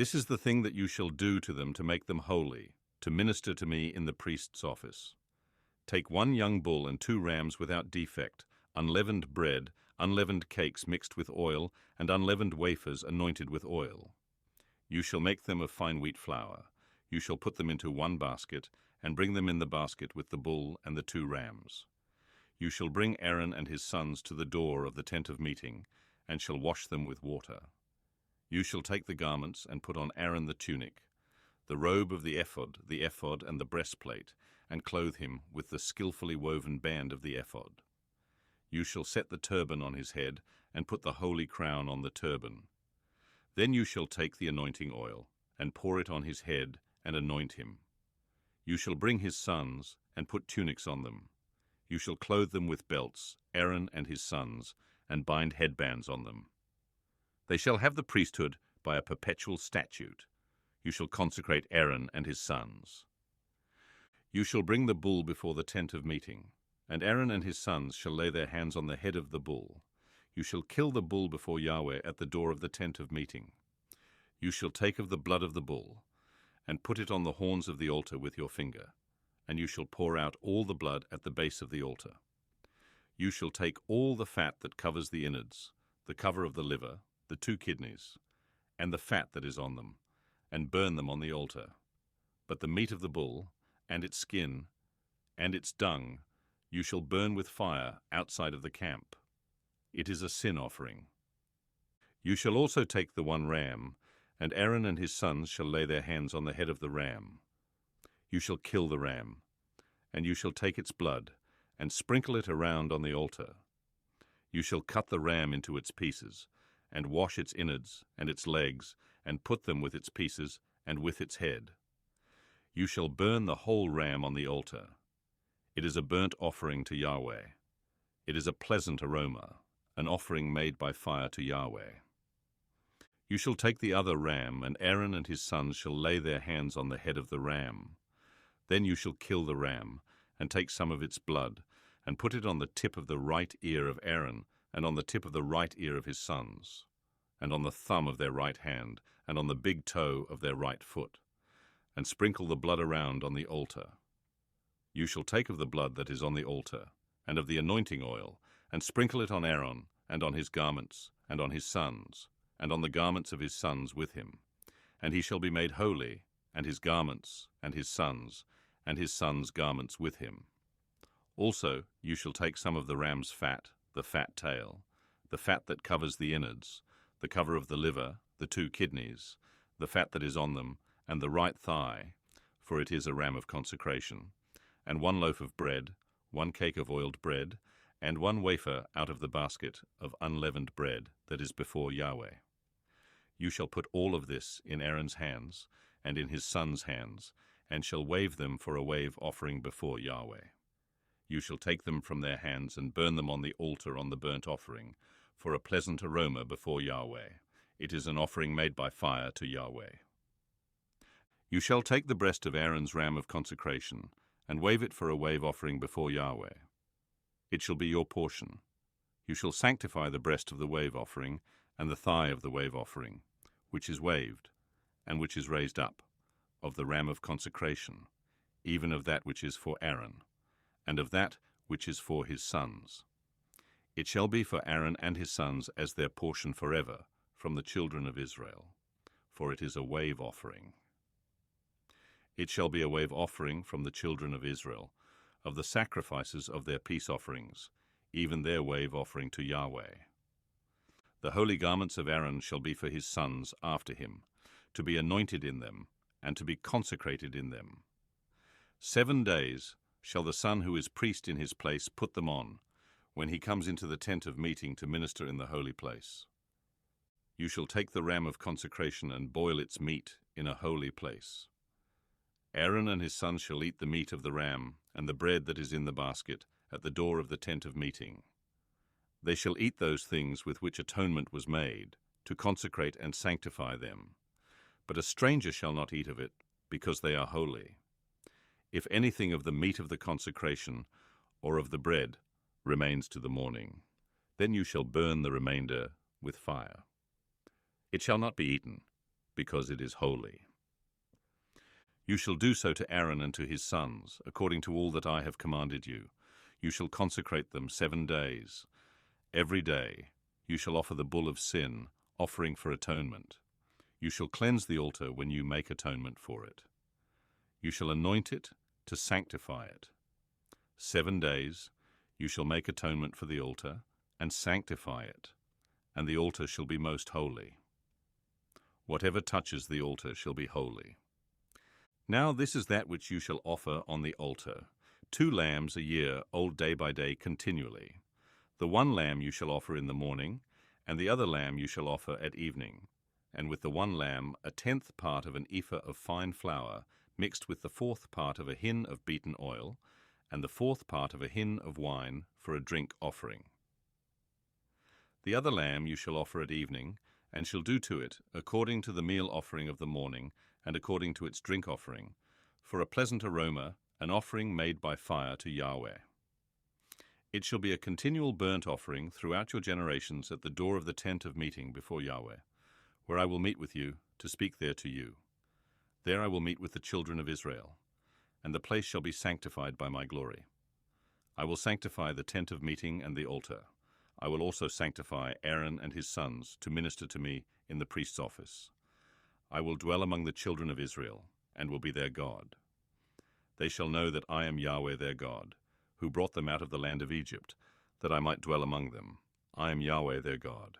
This is the thing that you shall do to them to make them holy, to minister to me in the priest's office. Take 1 young bull and 2 rams without defect, unleavened bread, unleavened cakes mixed with oil, and unleavened wafers anointed with oil. You shall make them of fine wheat flour. You shall put them into 1 basket, and bring them in the basket with the bull and the 2 rams. You shall bring Aaron and his sons to the door of the tent of meeting, and shall wash them with water. You shall take the garments and put on Aaron the tunic, the robe of the ephod and the breastplate, and clothe him with the skillfully woven band of the ephod. You shall set the turban on his head, and put the holy crown on the turban. Then you shall take the anointing oil, and pour it on his head, and anoint him. You shall bring his sons, and put tunics on them. You shall clothe them with belts, Aaron and his sons, and bind headbands on them. They shall have the priesthood by a perpetual statute. You shall consecrate Aaron and his sons. You shall bring the bull before the tent of meeting, and Aaron and his sons shall lay their hands on the head of the bull. You shall kill the bull before Yahweh at the door of the tent of meeting. You shall take of the blood of the bull, and put it on the horns of the altar with your finger, and you shall pour out all the blood at the base of the altar. You shall take all the fat that covers the innards, the cover of the liver, the 2 kidneys, and the fat that is on them, and burn them on the altar. But the meat of the bull, and its skin, and its dung, you shall burn with fire outside of the camp. It is a sin offering. You shall also take the 1 ram, and Aaron and his sons shall lay their hands on the head of the ram. You shall kill the ram, and you shall take its blood, and sprinkle it around on the altar. You shall cut the ram into its pieces, and wash its innards and its legs, and put them with its pieces and with its head. You shall burn the whole ram on the altar. It is a burnt offering to Yahweh. It is a pleasant aroma, an offering made by fire to Yahweh. You shall take the other ram, and Aaron and his sons shall lay their hands on the head of the ram. Then you shall kill the ram, and take some of its blood, and put it on the tip of the right ear of Aaron, and on the tip of the right ear of his sons, and on the thumb of their right hand, and on the big toe of their right foot, and sprinkle the blood around on the altar. You shall take of the blood that is on the altar, and of the anointing oil, and sprinkle it on Aaron, and on his garments, and on his sons, and on the garments of his sons with him. And he shall be made holy, and his garments, and his sons' garments with him. Also you shall take some of the ram's fat, the fat tail, the fat that covers the innards, the cover of the liver, the 2 kidneys, the fat that is on them, and the right thigh, for it is a ram of consecration, and 1 loaf of bread, 1 cake of oiled bread, and 1 wafer out of the basket of unleavened bread that is before Yahweh. You shall put all of this in Aaron's hands and in his sons' hands, and shall wave them for a wave offering before Yahweh. You shall take them from their hands and burn them on the altar on the burnt offering, for a pleasant aroma before Yahweh. It is an offering made by fire to Yahweh. You shall take the breast of Aaron's ram of consecration, and wave it for a wave offering before Yahweh. It shall be your portion. You shall sanctify the breast of the wave offering, and the thigh of the wave offering, which is waved, and which is raised up, of the ram of consecration, even of that which is for Aaron, and of that which is for his sons. It shall be for Aaron and his sons as their portion forever from the children of Israel, for it is a wave offering. It shall be a wave offering from the children of Israel, of the sacrifices of their peace offerings, even their wave offering to Yahweh. The holy garments of Aaron shall be for his sons after him, to be anointed in them, and to be consecrated in them. 7 days shall the son who is priest in his place put them on, when he comes into the tent of meeting to minister in the holy place. You shall take the ram of consecration and boil its meat in a holy place. Aaron and his sons shall eat the meat of the ram and the bread that is in the basket at the door of the tent of meeting. They shall eat those things with which atonement was made, to consecrate and sanctify them. But a stranger shall not eat of it, because they are holy. If anything of the meat of the consecration or of the bread remains to the morning, then you shall burn the remainder with fire. It shall not be eaten, because it is holy. You shall do so to Aaron and to his sons, according to all that I have commanded you. You shall consecrate them 7 days. Every day you shall offer the bull of sin, offering for atonement. You shall cleanse the altar when you make atonement for it. You shall anoint it to sanctify it. 7 days you shall make atonement for the altar and sanctify it, and the altar shall be most holy. Whatever touches the altar shall be holy. Now this is that which you shall offer on the altar, 2 lambs a year, old day by day continually. The one lamb you shall offer in the morning, and the other lamb you shall offer at evening. And with the one lamb 1/10 part of an ephah of fine flour, mixed with the 4th part of a hin of beaten oil, and the 4th part of a hin of wine for a drink offering. The other lamb you shall offer at evening, and shall do to it according to the meal offering of the morning, and according to its drink offering, for a pleasant aroma, an offering made by fire to Yahweh. It shall be a continual burnt offering throughout your generations at the door of the tent of meeting before Yahweh, where I will meet with you to speak there to you. There I will meet with the children of Israel, and the place shall be sanctified by my glory. I will sanctify the tent of meeting and the altar. I will also sanctify Aaron and his sons to minister to me in the priest's office. I will dwell among the children of Israel, and will be their God. They shall know that I am Yahweh their God, who brought them out of the land of Egypt, that I might dwell among them. I am Yahweh their God.